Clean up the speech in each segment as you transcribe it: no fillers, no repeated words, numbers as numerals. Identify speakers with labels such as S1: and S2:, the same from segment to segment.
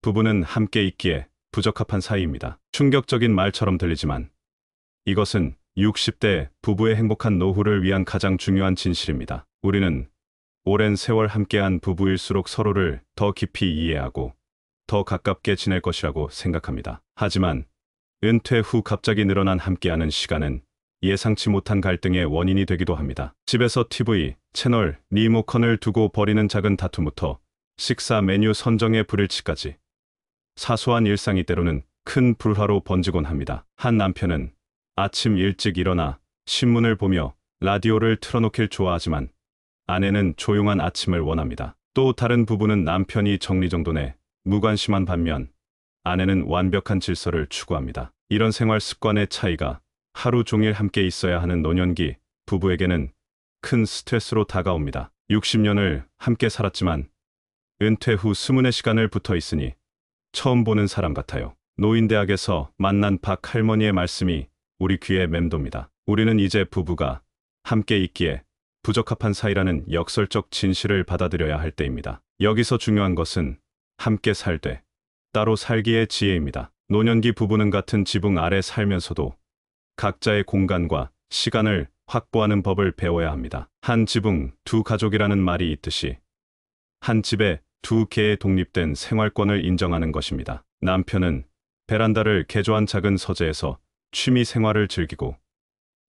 S1: 부부는 함께 있기에 부적합한 사이입니다. 충격적인 말처럼 들리지만 이것은 60대 부부의 행복한 노후를 위한 가장 중요한 진실입니다. 우리는 오랜 세월 함께한 부부일수록 서로를 더 깊이 이해하고 더 가깝게 지낼 것이라고 생각합니다. 하지만 은퇴 후 갑자기 늘어난 함께하는 시간은 예상치 못한 갈등의 원인이 되기도 합니다. 집에서 TV, 채널, 리모컨을 두고 벌이는 작은 다툼부터 식사 메뉴 선정의 불일치까지 사소한 일상이 때로는 큰 불화로 번지곤 합니다. 한 남편은 아침 일찍 일어나 신문을 보며 라디오를 틀어놓길 좋아하지만 아내는 조용한 아침을 원합니다. 또 다른 부부는 남편이 정리정돈에 무관심한 반면 아내는 완벽한 질서를 추구합니다. 이런 생활 습관의 차이가 하루 종일 함께 있어야 하는 노년기 부부에게는 큰 스트레스로 다가옵니다. 60년을 함께 살았지만 은퇴 후 스문의 시간을 붙어 있으니 처음 보는 사람 같아요. 노인대학에서 만난 박 할머니의 말씀이 우리 귀에 맴돕니다. 우리는 이제 부부가 함께 있기에 부적합한 사이라는 역설적 진실을 받아들여야 할 때입니다. 여기서 중요한 것은 함께 살되 따로 살기의 지혜입니다. 노년기 부부는 같은 지붕 아래 살면서도 각자의 공간과 시간을 확보하는 법을 배워야 합니다. 한 지붕 두 가족이라는 말이 있듯이 한 집에 두 개의 독립된 생활권을 인정하는 것입니다. 남편은 베란다를 개조한 작은 서재에서 취미 생활을 즐기고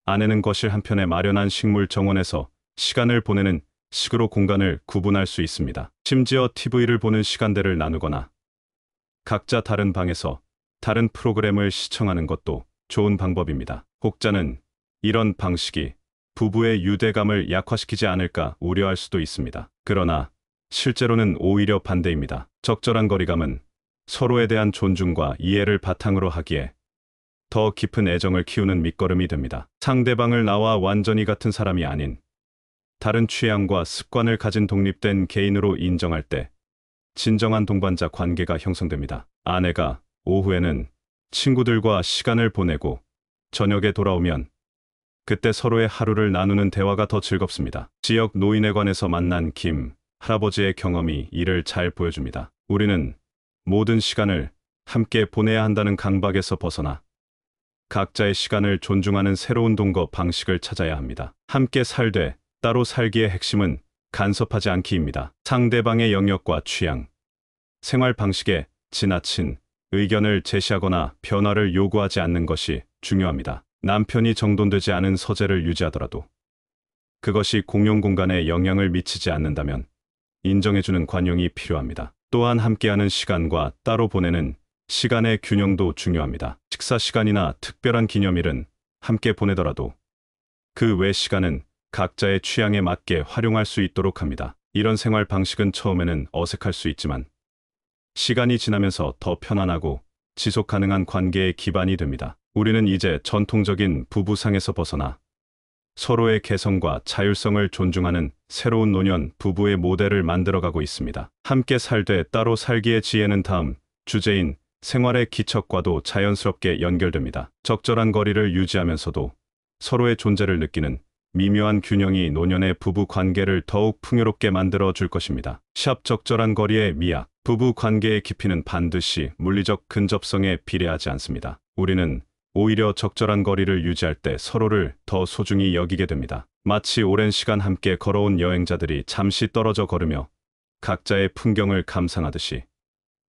S1: 아내는 거실 한편에 마련한 식물 정원에서 시간을 보내는 식으로 공간을 구분할 수 있습니다. 심지어 TV를 보는 시간대를 나누거나 각자 다른 방에서 다른 프로그램을 시청하는 것도 좋은 방법입니다. 혹자는 이런 방식이 부부의 유대감을 약화시키지 않을까 우려할 수도 있습니다. 그러나 실제로는 오히려 반대입니다. 적절한 거리감은 서로에 대한 존중과 이해를 바탕으로 하기에 더 깊은 애정을 키우는 밑거름이 됩니다. 상대방을 나와 완전히 같은 사람이 아닌 다른 취향과 습관을 가진 독립된 개인으로 인정할 때 진정한 동반자 관계가 형성됩니다. 아내가 오후에는 친구들과 시간을 보내고 저녁에 돌아오면 그때 서로의 하루를 나누는 대화가 더 즐겁습니다. 지역 노인회관에서 만난 김 할아버지의 경험이 이를 잘 보여줍니다. 우리는 모든 시간을 함께 보내야 한다는 강박에서 벗어나 각자의 시간을 존중하는 새로운 동거 방식을 찾아야 합니다. 함께 살되 따로 살기의 핵심은 간섭하지 않기입니다. 상대방의 영역과 취향, 생활 방식에 지나친 의견을 제시하거나 변화를 요구하지 않는 것이 중요합니다. 남편이 정돈되지 않은 서재를 유지하더라도 그것이 공용 공간에 영향을 미치지 않는다면 인정해주는 관용이 필요합니다. 또한 함께하는 시간과 따로 보내는 시간의 균형도 중요합니다. 식사 시간이나 특별한 기념일은 함께 보내더라도 그 외 시간은 각자의 취향에 맞게 활용할 수 있도록 합니다. 이런 생활 방식은 처음에는 어색할 수 있지만 시간이 지나면서 더 편안하고 지속 가능한 관계의 기반이 됩니다. 우리는 이제 전통적인 부부상에서 벗어나 서로의 개성과 자율성을 존중하는 새로운 노년 부부의 모델을 만들어가고 있습니다. 함께 살되 따로 살기의 지혜는 다음 주제인 생활의 기척과도 자연스럽게 연결됩니다. 적절한 거리를 유지하면서도 서로의 존재를 느끼는 미묘한 균형이 노년의 부부 관계를 더욱 풍요롭게 만들어 줄 것입니다. 샵 적절한 거리의 미학. 부부 관계의 깊이는 반드시 물리적 근접성에 비례하지 않습니다. 우리는 오히려 적절한 거리를 유지할 때 서로를 더 소중히 여기게 됩니다. 마치 오랜 시간 함께 걸어온 여행자들이 잠시 떨어져 걸으며 각자의 풍경을 감상하듯이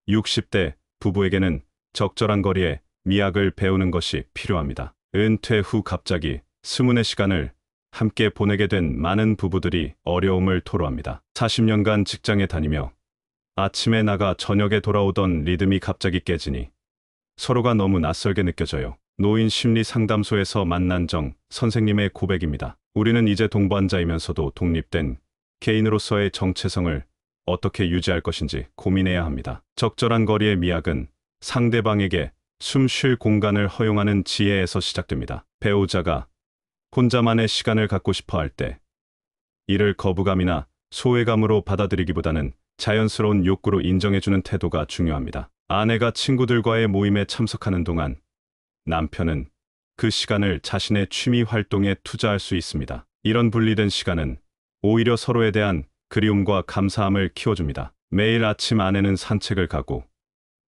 S1: 60대 부부에게는 적절한 거리의 미학을 배우는 것이 필요합니다. 은퇴 후 갑자기 스문의 시간을 함께 보내게 된 많은 부부들이 어려움을 토로합니다. 40년간 직장에 다니며 아침에 나가 저녁에 돌아오던 리듬이 갑자기 깨지니 서로가 너무 낯설게 느껴져요. 노인 심리 상담소에서 만난 정 선생님의 고백입니다. 우리는 이제 동반자이면서도 독립된 개인으로서의 정체성을 어떻게 유지할 것인지 고민해야 합니다. 적절한 거리의 미학은 상대방에게 숨 쉴 공간을 허용하는 지혜에서 시작됩니다. 배우자가 혼자만의 시간을 갖고 싶어 할 때 이를 거부감이나 소외감으로 받아들이기보다는 자연스러운 욕구로 인정해주는 태도가 중요합니다. 아내가 친구들과의 모임에 참석하는 동안 남편은 그 시간을 자신의 취미 활동에 투자할 수 있습니다. 이런 분리된 시간은 오히려 서로에 대한 그리움과 감사함을 키워줍니다. 매일 아침 아내는 산책을 가고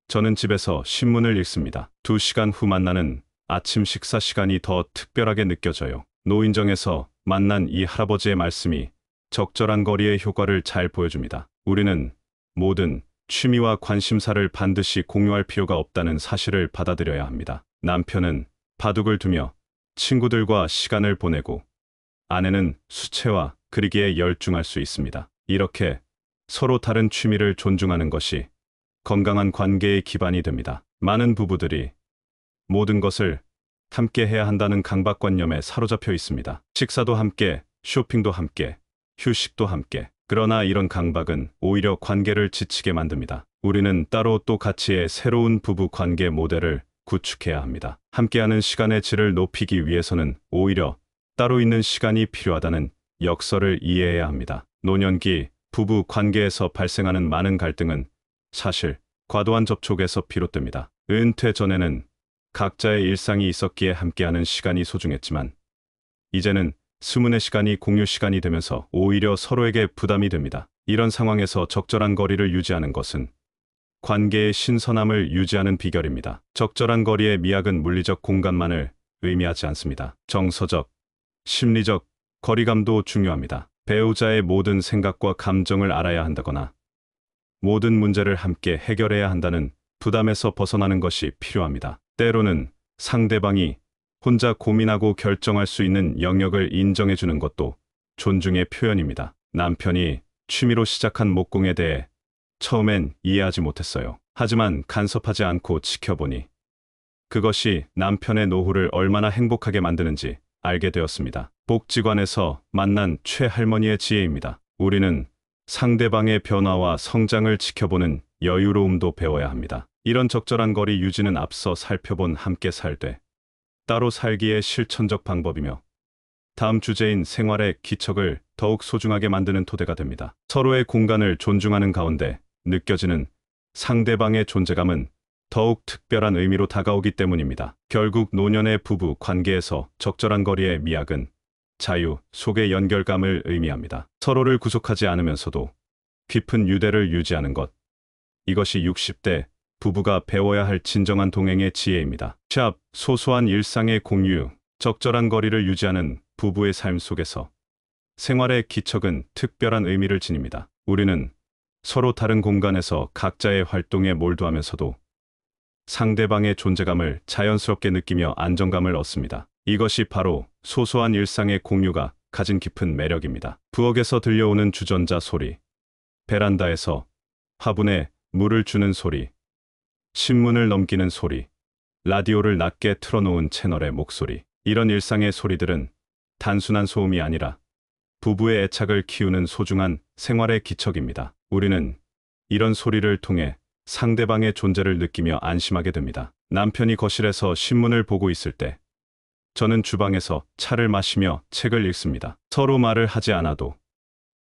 S1: 저는 집에서 신문을 읽습니다. 2시간 후 만나는 아침 식사 시간이 더 특별하게 느껴져요. 노인정에서 만난 이 할아버지의 말씀이 적절한 거리의 효과를 잘 보여줍니다. 우리는 모든 취미와 관심사를 반드시 공유할 필요가 없다는 사실을 받아들여야 합니다. 남편은 바둑을 두며 친구들과 시간을 보내고 아내는 수채화 그리기에 열중할 수 있습니다. 이렇게 서로 다른 취미를 존중하는 것이 건강한 관계의 기반이 됩니다. 많은 부부들이 모든 것을 함께 해야 한다는 강박관념에 사로잡혀 있습니다. 식사도 함께, 쇼핑도 함께, 휴식도 함께. 그러나 이런 강박은 오히려 관계를 지치게 만듭니다. 우리는 따로 또 가치의 새로운 부부 관계 모델을 구축해야 합니다. 함께하는 시간의 질을 높이기 위해서는 오히려 따로 있는 시간이 필요하다는 역설을 이해해야 합니다. 노년기 부부 관계에서 발생하는 많은 갈등은 사실 과도한 접촉에서 비롯됩니다. 은퇴 전에는 각자의 일상이 있었기에 함께하는 시간이 소중했지만 이제는 스문의 시간이 공유 시간이 되면서 오히려 서로에게 부담이 됩니다. 이런 상황에서 적절한 거리를 유지하는 것은 관계의 신선함을 유지하는 비결입니다. 적절한 거리의 미학은 물리적 공간만을 의미하지 않습니다. 정서적, 심리적 거리감도 중요합니다. 배우자의 모든 생각과 감정을 알아야 한다거나 모든 문제를 함께 해결해야 한다는 부담에서 벗어나는 것이 필요합니다. 때로는 상대방이 혼자 고민하고 결정할 수 있는 영역을 인정해주는 것도 존중의 표현입니다. 남편이 취미로 시작한 목공에 대해 처음엔 이해하지 못했어요. 하지만 간섭하지 않고 지켜보니 그것이 남편의 노후를 얼마나 행복하게 만드는지 알게 되었습니다. 복지관에서 만난 최할머니의 지혜입니다. 우리는 상대방의 변화와 성장을 지켜보는 여유로움도 배워야 합니다. 이런 적절한 거리 유지는 앞서 살펴본 함께 살되 따로 살기의 실천적 방법이며 다음 주제인 생활의 기척을 더욱 소중하게 만드는 토대가 됩니다. 서로의 공간을 존중하는 가운데 느껴지는 상대방의 존재감은 더욱 특별한 의미로 다가오기 때문입니다. 결국 노년의 부부 관계에서 적절한 거리의 미학은 자유 속의 연결감을 의미합니다. 서로를 구속하지 않으면서도 깊은 유대를 유지하는 것. 이것이 60대 부부가 배워야 할 진정한 동행의 지혜입니다. 샵 소소한 일상의 공유, 적절한 거리를 유지하는 부부의 삶 속에서 생활의 기척은 특별한 의미를 지닙니다. 우리는 서로 다른 공간에서 각자의 활동에 몰두하면서도 상대방의 존재감을 자연스럽게 느끼며 안정감을 얻습니다. 이것이 바로 소소한 일상의 공유가 가진 깊은 매력입니다. 부엌에서 들려오는 주전자 소리, 베란다에서 화분에 물을 주는 소리, 신문을 넘기는 소리, 라디오를 낮게 틀어놓은 채널의 목소리. 이런 일상의 소리들은 단순한 소음이 아니라 부부의 애착을 키우는 소중한 생활의 기척입니다. 우리는 이런 소리를 통해 상대방의 존재를 느끼며 안심하게 됩니다. 남편이 거실에서 신문을 보고 있을 때 저는 주방에서 차를 마시며 책을 읽습니다. 서로 말을 하지 않아도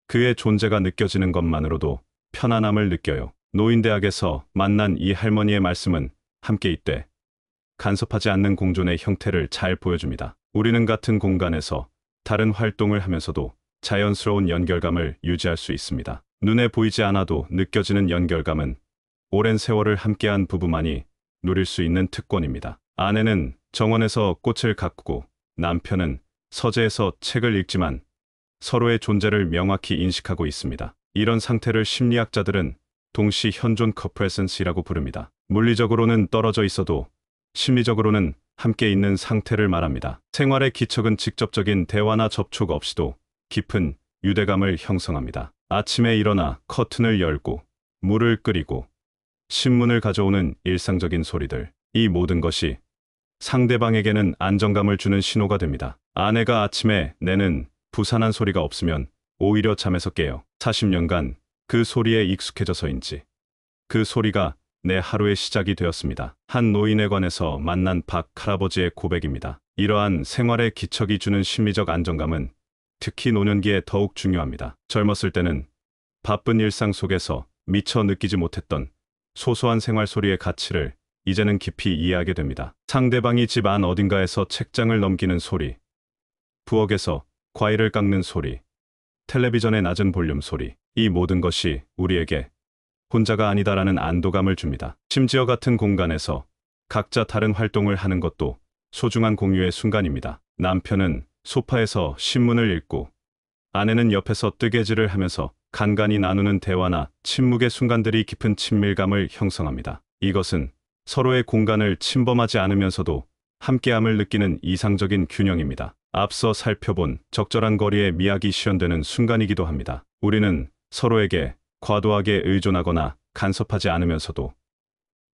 S1: 그의 존재가 느껴지는 것만으로도 편안함을 느껴요. 노인대학에서 만난 이 할머니의 말씀은 함께 있되 간섭하지 않는 공존의 형태를 잘 보여줍니다. 우리는 같은 공간에서 다른 활동을 하면서도 자연스러운 연결감을 유지할 수 있습니다. 눈에 보이지 않아도 느껴지는 연결감은 오랜 세월을 함께한 부부만이 누릴 수 있는 특권입니다. 아내는 정원에서 꽃을 가꾸고 남편은 서재에서 책을 읽지만 서로의 존재를 명확히 인식하고 있습니다. 이런 상태를 심리학자들은 동시 현존 커프레센스라고 부릅니다. 물리적으로는 떨어져 있어도 심리적으로는 함께 있는 상태를 말합니다. 생활의 기척은 직접적인 대화나 접촉 없이도 깊은 유대감을 형성합니다. 아침에 일어나 커튼을 열고 물을 끓이고 신문을 가져오는 일상적인 소리들. 이 모든 것이 상대방에게는 안정감을 주는 신호가 됩니다. 아내가 아침에 내는 부산한 소리가 없으면 오히려 잠에서 깨요. 40년간 그 소리에 익숙해져서인지 그 소리가 내 하루의 시작이 되었습니다. 한 노인에 관해서 만난 박 할아버지의 고백입니다. 이러한 생활의 기척이 주는 심리적 안정감은 특히 노년기에 더욱 중요합니다. 젊었을 때는 바쁜 일상 속에서 미처 느끼지 못했던 소소한 생활 소리의 가치를 이제는 깊이 이해하게 됩니다. 상대방이 집 안 어딘가에서 책장을 넘기는 소리, 부엌에서 과일을 깎는 소리, 텔레비전의 낮은 볼륨 소리. 이 모든 것이 우리에게 혼자가 아니다라는 안도감을 줍니다. 심지어 같은 공간에서 각자 다른 활동을 하는 것도 소중한 공유의 순간입니다. 남편은 소파에서 신문을 읽고 아내는 옆에서 뜨개질을 하면서 간간히 나누는 대화나 침묵의 순간들이 깊은 친밀감을 형성합니다. 이것은 서로의 공간을 침범하지 않으면서도 함께함을 느끼는 이상적인 균형입니다. 앞서 살펴본 적절한 거리의 미학이 실현되는 순간이기도 합니다. 우리는 서로에게 과도하게 의존하거나 간섭하지 않으면서도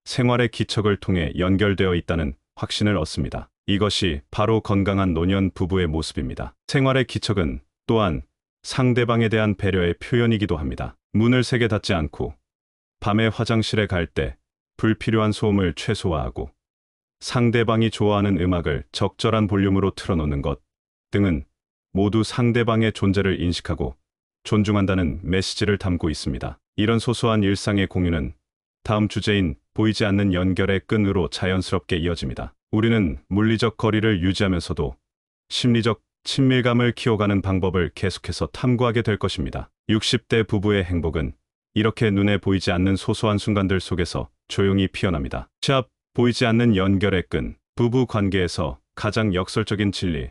S1: 생활의 기척을 통해 연결되어 있다는 확신을 얻습니다. 이것이 바로 건강한 노년 부부의 모습입니다. 생활의 기척은 또한 상대방에 대한 배려의 표현이기도 합니다. 문을 세게 닫지 않고 밤에 화장실에 갈 때 불필요한 소음을 최소화하고 상대방이 좋아하는 음악을 적절한 볼륨으로 틀어놓는 것 등은 모두 상대방의 존재를 인식하고 존중한다는 메시지를 담고 있습니다. 이런 소소한 일상의 공유는 다음 주제인 보이지 않는 연결의 끈으로 자연스럽게 이어집니다. 우리는 물리적 거리를 유지하면서도 심리적 친밀감을 키워가는 방법을 계속해서 탐구하게 될 것입니다. 60대 부부의 행복은 이렇게 눈에 보이지 않는 소소한 순간들 속에서 조용히 피어납니다. 시합 보이지 않는 연결의 끈. 부부 관계에서 가장 역설적인 진리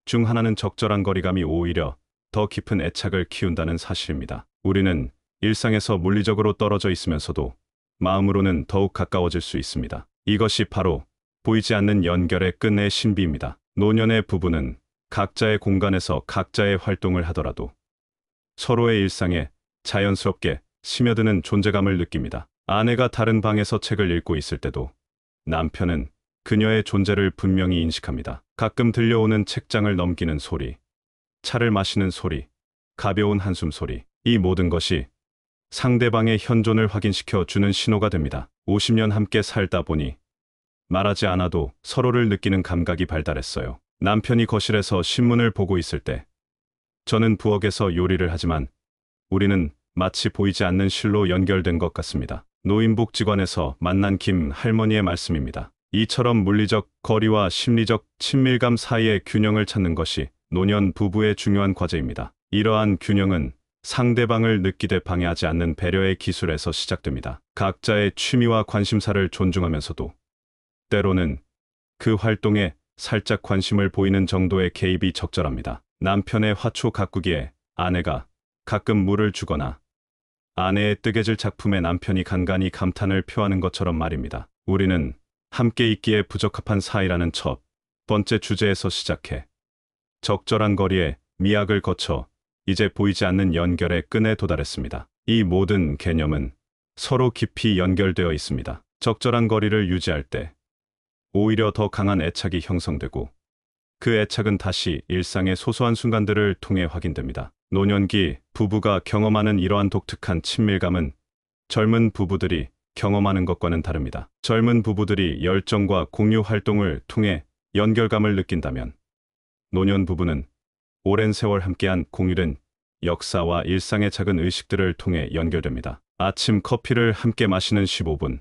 S1: 중 하나는 적절한 거리감이 오히려 더 깊은 애착을 키운다는 사실입니다. 우리는 일상에서 물리적으로 떨어져 있으면서도 마음으로는 더욱 가까워질 수 있습니다. 이것이 바로 보이지 않는 연결의 끈의 신비입니다. 노년의 부부는 각자의 공간에서 각자의 활동을 하더라도 서로의 일상에 자연스럽게 스며드는 존재감을 느낍니다. 아내가 다른 방에서 책을 읽고 있을 때도 남편은 그녀의 존재를 분명히 인식합니다. 가끔 들려오는 책장을 넘기는 소리, 차를 마시는 소리, 가벼운 한숨 소리, 이 모든 것이 상대방의 현존을 확인시켜 주는 신호가 됩니다. 50년 함께 살다 보니 말하지 않아도 서로를 느끼는 감각이 발달했어요. 남편이 거실에서 신문을 보고 있을 때 저는 부엌에서 요리를 하지만 우리는 마치 보이지 않는 실로 연결된 것 같습니다. 노인복지관에서 만난 김 할머니의 말씀입니다. 이처럼 물리적 거리와 심리적 친밀감 사이의 균형을 찾는 것이 노년 부부의 중요한 과제입니다. 이러한 균형은 상대방을 느끼되 방해하지 않는 배려의 기술에서 시작됩니다. 각자의 취미와 관심사를 존중하면서도 때로는 그 활동에 살짝 관심을 보이는 정도의 개입이 적절합니다. 남편의 화초 가꾸기에 아내가 가끔 물을 주거나 아내의 뜨개질 작품에 남편이 간간히 감탄을 표하는 것처럼 말입니다. 우리는 함께 있기에 부적합한 사이라는 첫 번째 주제에서 시작해 적절한 거리에 미학을 거쳐 이제 보이지 않는 연결의 끈에 도달했습니다. 이 모든 개념은 서로 깊이 연결되어 있습니다. 적절한 거리를 유지할 때 오히려 더 강한 애착이 형성되고 그 애착은 다시 일상의 소소한 순간들을 통해 확인됩니다. 노년기 부부가 경험하는 이러한 독특한 친밀감은 젊은 부부들이 경험하는 것과는 다릅니다. 젊은 부부들이 열정과 공유 활동을 통해 연결감을 느낀다면 노년 부부는 오랜 세월 함께한 공유된 역사와 일상의 작은 의식들을 통해 연결됩니다. 아침 커피를 함께 마시는 15분,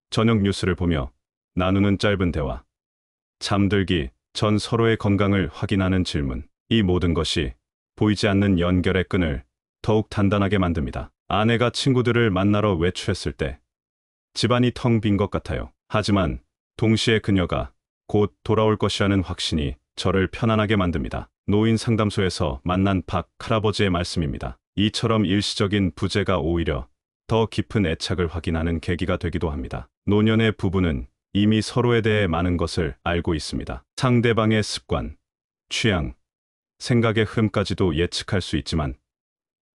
S1: 저녁 뉴스를 보며 나누는 짧은 대화, 잠들기 전 서로의 건강을 확인하는 질문, 이 모든 것이 보이지 않는 연결의 끈을 더욱 단단하게 만듭니다. 아내가 친구들을 만나러 외출했을 때 집안이 텅 빈 것 같아요. 하지만 동시에 그녀가 곧 돌아올 것이라는 확신이 저를 편안하게 만듭니다. 노인 상담소에서 만난 박 할아버지의 말씀입니다. 이처럼 일시적인 부재가 오히려 더 깊은 애착을 확인하는 계기가 되기도 합니다. 노년의 부부는 이미 서로에 대해 많은 것을 알고 있습니다. 상대방의 습관, 취향, 생각의 흐름까지도 예측할 수 있지만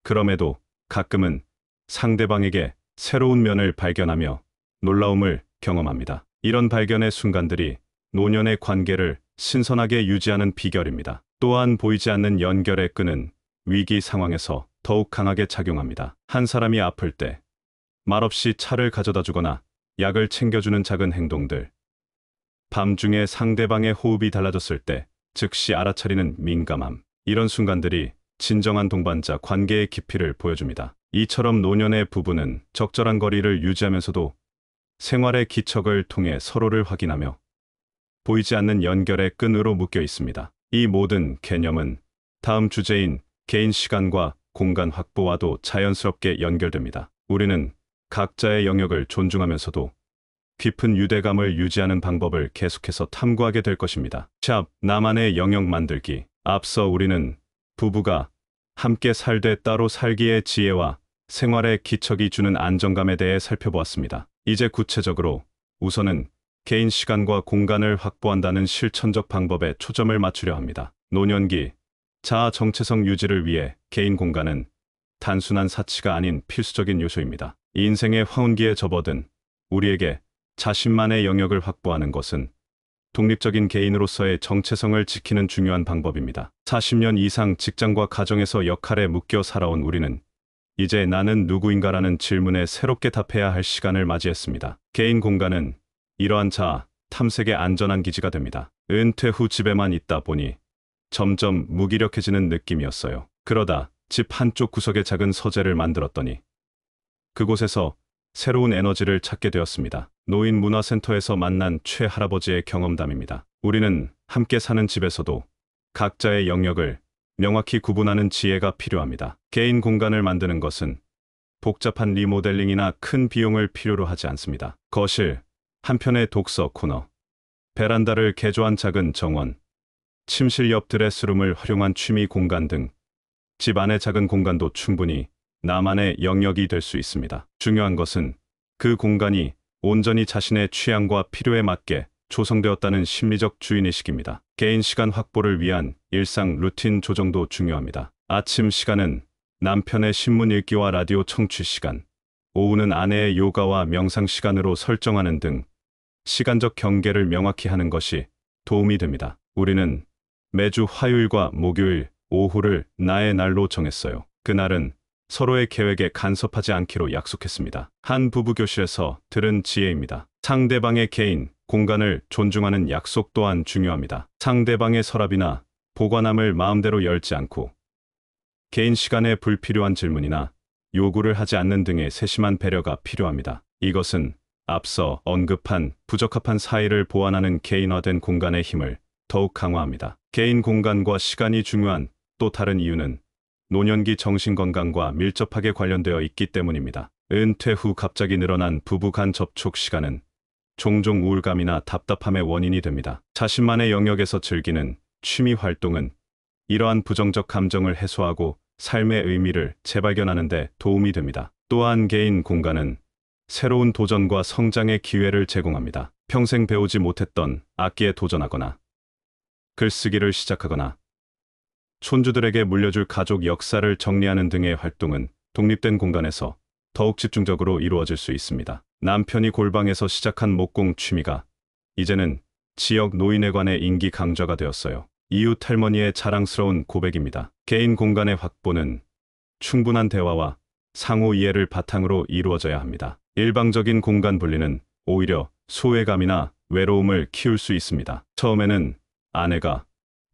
S1: 그럼에도 가끔은 상대방에게 새로운 면을 발견하며 놀라움을 경험합니다. 이런 발견의 순간들이 노년의 관계를 신선하게 유지하는 비결입니다. 또한 보이지 않는 연결의 끈은 위기 상황에서 더욱 강하게 작용합니다. 한 사람이 아플 때 말없이 차를 가져다 주거나 약을 챙겨주는 작은 행동들, 밤중에 상대방의 호흡이 달라졌을 때 즉시 알아차리는 민감함, 이런 순간들이 진정한 동반자 관계의 깊이를 보여줍니다. 이처럼 노년의 부부는 적절한 거리를 유지하면서도 생활의 기척을 통해 서로를 확인하며 보이지 않는 연결의 끈으로 묶여 있습니다. 이 모든 개념은 다음 주제인 개인 시간과 공간 확보와도 자연스럽게 연결됩니다. 우리는 각자의 영역을 존중하면서도 깊은 유대감을 유지하는 방법을 계속해서 탐구하게 될 것입니다. 샵 나만의 영역 만들기. 앞서 우리는 부부가 함께 살되 따로 살기의 지혜와 생활의 기척이 주는 안정감에 대해 살펴보았습니다. 이제 구체적으로 우선은 개인 시간과 공간을 확보한다는 실천적 방법에 초점을 맞추려 합니다. 노년기 자아 정체성 유지를 위해 개인 공간은 단순한 사치가 아닌 필수적인 요소입니다. 인생의 황혼기에 접어든 우리에게 자신만의 영역을 확보하는 것은 독립적인 개인으로서의 정체성을 지키는 중요한 방법입니다. 40년 이상 직장과 가정에서 역할에 묶여 살아온 우리는 이제 나는 누구인가라는 질문에 새롭게 답해야 할 시간을 맞이했습니다. 개인 공간은 이러한 자아 탐색의 안전한 기지가 됩니다. 은퇴 후 집에만 있다 보니 점점 무기력해지는 느낌이었어요. 그러다 집 한쪽 구석에 작은 서재를 만들었더니 그곳에서 새로운 에너지를 찾게 되었습니다. 노인문화센터에서 만난 최할아버지의 경험담입니다. 우리는 함께 사는 집에서도 각자의 영역을 명확히 구분하는 지혜가 필요합니다. 개인 공간을 만드는 것은 복잡한 리모델링이나 큰 비용을 필요로 하지 않습니다. 거실, 한편의 독서 코너, 베란다를 개조한 작은 정원, 침실 옆 드레스룸을 활용한 취미 공간 등 집 안의 작은 공간도 충분히 나만의 영역이 될 수 있습니다. 중요한 것은 그 공간이 온전히 자신의 취향과 필요에 맞게 조성되었다는 심리적 주인의식입니다. 개인 시간 확보를 위한 일상 루틴 조정도 중요합니다. 아침 시간은 남편의 신문 읽기와 라디오 청취 시간, 오후는 아내의 요가와 명상 시간으로 설정하는 등 시간적 경계를 명확히 하는 것이 도움이 됩니다. 우리는 매주 화요일과 목요일 오후를 나의 날로 정했어요. 그날은 서로의 계획에 간섭하지 않기로 약속했습니다. 한 부부 교실에서 들은 지혜입니다. 상대방의 개인 공간을 존중하는 약속 또한 중요합니다. 상대방의 서랍이나 보관함을 마음대로 열지 않고 개인 시간에 불필요한 질문이나 요구를 하지 않는 등의 세심한 배려가 필요합니다. 이것은 앞서 언급한 부적합한 사이를 보완하는 개인화된 공간의 힘을 더욱 강화합니다. 개인 공간과 시간이 중요한 또 다른 이유는 노년기 정신건강과 밀접하게 관련되어 있기 때문입니다. 은퇴 후 갑자기 늘어난 부부 간 접촉 시간은 종종 우울감이나 답답함의 원인이 됩니다. 자신만의 영역에서 즐기는 취미 활동은 이러한 부정적 감정을 해소하고 삶의 의미를 재발견하는 데 도움이 됩니다. 또한 개인 공간은 새로운 도전과 성장의 기회를 제공합니다. 평생 배우지 못했던 악기에 도전하거나 글쓰기를 시작하거나 촌주들에게 물려줄 가족 역사를 정리하는 등의 활동은 독립된 공간에서 더욱 집중적으로 이루어질 수 있습니다. 남편이 골방에서 시작한 목공 취미가 이제는 지역 노인회관의 인기 강좌가 되었어요. 이웃 할머니의 자랑스러운 고백입니다. 개인 공간의 확보는 충분한 대화와 상호 이해를 바탕으로 이루어져야 합니다. 일방적인 공간 분리는 오히려 소외감이나 외로움을 키울 수 있습니다. 처음에는 아내가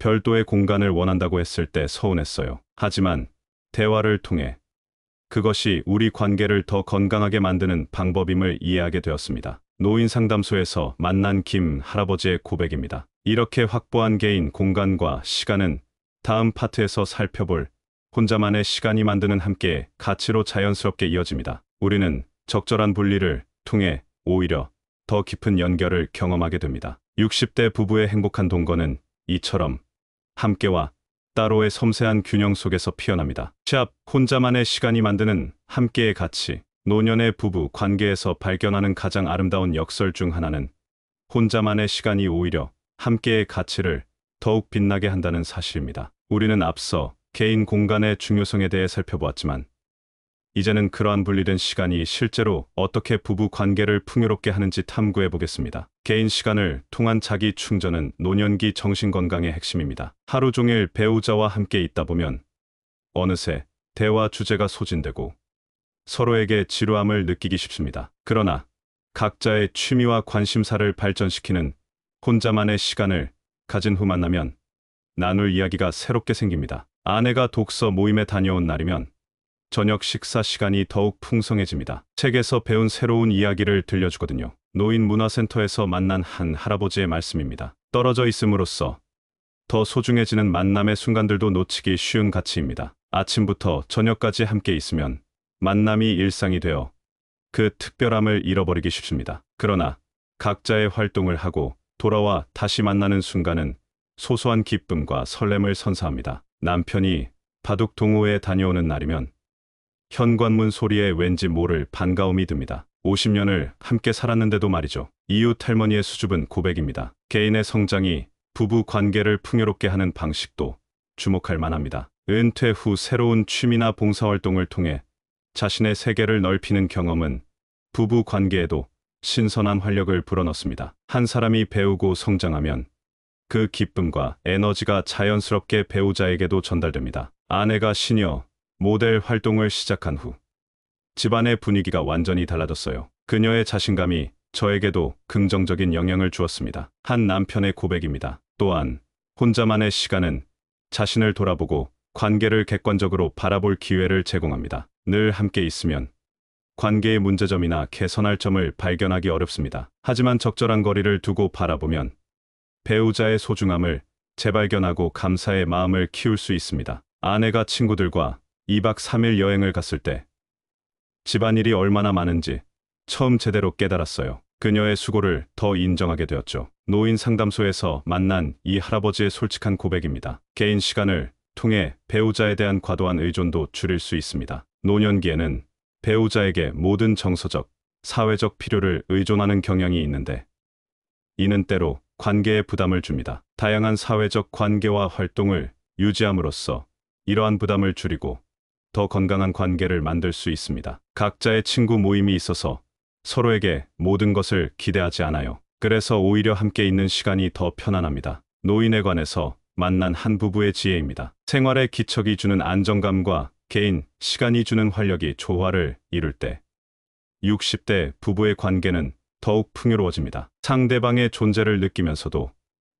S1: 별도의 공간을 원한다고 했을 때 서운했어요. 하지만 대화를 통해 그것이 우리 관계를 더 건강하게 만드는 방법임을 이해하게 되었습니다. 노인 상담소에서 만난 김 할아버지의 고백입니다. 이렇게 확보한 개인 공간과 시간은 다음 파트에서 살펴볼 혼자만의 시간이 만드는 함께의 가치로 자연스럽게 이어집니다. 우리는 적절한 분리를 통해 오히려 더 깊은 연결을 경험하게 됩니다. 60대 부부의 행복한 동거는 이처럼 함께와 따로의 섬세한 균형 속에서 피어납니다. 샵 혼자만의 시간이 만드는 함께의 가치. 노년의 부부 관계에서 발견하는 가장 아름다운 역설 중 하나는 혼자만의 시간이 오히려 함께의 가치를 더욱 빛나게 한다는 사실입니다. 우리는 앞서 개인 공간의 중요성에 대해 살펴보았지만 이제는 그러한 분리된 시간이 실제로 어떻게 부부 관계를 풍요롭게 하는지 탐구해 보겠습니다. 개인 시간을 통한 자기 충전은 노년기 정신건강의 핵심입니다. 하루 종일 배우자와 함께 있다 보면 어느새 대화 주제가 소진되고 서로에게 지루함을 느끼기 쉽습니다. 그러나 각자의 취미와 관심사를 발전시키는 혼자만의 시간을 가진 후 만나면 나눌 이야기가 새롭게 생깁니다. 아내가 독서 모임에 다녀온 날이면 저녁 식사 시간이 더욱 풍성해집니다. 책에서 배운 새로운 이야기를 들려주거든요. 노인문화센터에서 만난 한 할아버지의 말씀입니다. 떨어져 있음으로써 더 소중해지는 만남의 순간들도 놓치기 쉬운 가치입니다. 아침부터 저녁까지 함께 있으면 만남이 일상이 되어 그 특별함을 잃어버리기 쉽습니다. 그러나 각자의 활동을 하고 돌아와 다시 만나는 순간은 소소한 기쁨과 설렘을 선사합니다. 남편이 바둑 동호회에 다녀오는 날이면 현관문 소리에 왠지 모를 반가움이 듭니다. 50년을 함께 살았는데도 말이죠. 이웃 할머니의 수줍은 고백입니다. 개인의 성장이 부부 관계를 풍요롭게 하는 방식도 주목할 만합니다. 은퇴 후 새로운 취미나 봉사활동을 통해 자신의 세계를 넓히는 경험은 부부 관계에도 신선한 활력을 불어넣습니다. 한 사람이 배우고 성장하면 그 기쁨과 에너지가 자연스럽게 배우자에게도 전달됩니다. 아내가 시니어 모델 활동을 시작한 후 집안의 분위기가 완전히 달라졌어요. 그녀의 자신감이 저에게도 긍정적인 영향을 주었습니다. 한 남편의 고백입니다. 또한 혼자만의 시간은 자신을 돌아보고 관계를 객관적으로 바라볼 기회를 제공합니다. 늘 함께 있으면 관계의 문제점이나 개선할 점을 발견하기 어렵습니다. 하지만 적절한 거리를 두고 바라보면 배우자의 소중함을 재발견하고 감사의 마음을 키울 수 있습니다. 아내가 친구들과 2박 3일 여행을 갔을 때 집안일이 얼마나 많은지 처음 제대로 깨달았어요. 그녀의 수고를 더 인정하게 되었죠. 노인 상담소에서 만난 이 할아버지의 솔직한 고백입니다. 개인 시간을 통해 배우자에 대한 과도한 의존도 줄일 수 있습니다. 노년기에는 배우자에게 모든 정서적, 사회적 필요를 의존하는 경향이 있는데 이는 때로 관계에 부담을 줍니다. 다양한 사회적 관계와 활동을 유지함으로써 이러한 부담을 줄이고 더 건강한 관계를 만들 수 있습니다. 각자의 친구 모임이 있어서 서로에게 모든 것을 기대하지 않아요. 그래서 오히려 함께 있는 시간이 더 편안합니다. 노인에 관해서 만난 한 부부의 지혜입니다. 생활의 기척이 주는 안정감과 개인 시간이 주는 활력이 조화를 이룰 때 60대 부부의 관계는 더욱 풍요로워집니다. 상대방의 존재를 느끼면서도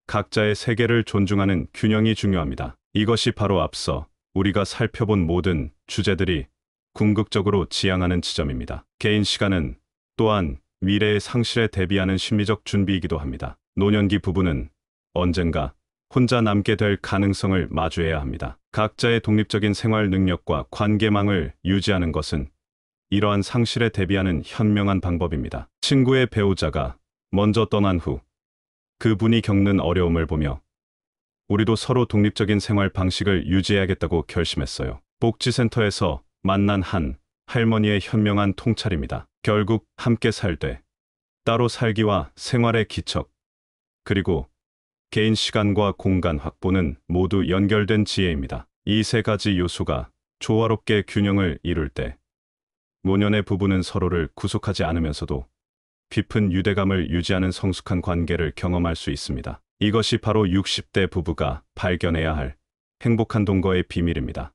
S1: 각자의 세계를 존중하는 균형이 중요합니다. 이것이 바로 앞서 우리가 살펴본 모든 주제들이 궁극적으로 지향하는 지점입니다. 개인 시간은 또한 미래의 상실에 대비하는 심리적 준비이기도 합니다. 노년기 부부는 언젠가 혼자 남게 될 가능성을 마주해야 합니다. 각자의 독립적인 생활 능력과 관계망을 유지하는 것은 이러한 상실에 대비하는 현명한 방법입니다. 친구의 배우자가 먼저 떠난 후 그분이 겪는 어려움을 보며 우리도 서로 독립적인 생활 방식을 유지해야겠다고 결심했어요. 복지센터에서 만난 한 할머니의 현명한 통찰입니다. 결국 함께 살되 따로 살기와 생활의 기척, 그리고 개인 시간과 공간 확보는 모두 연결된 지혜입니다. 이 세 가지 요소가 조화롭게 균형을 이룰 때 노년의 부부는 서로를 구속하지 않으면서도 깊은 유대감을 유지하는 성숙한 관계를 경험할 수 있습니다. 이것이 바로 60대 부부가 발견해야 할 행복한 동거의 비밀입니다.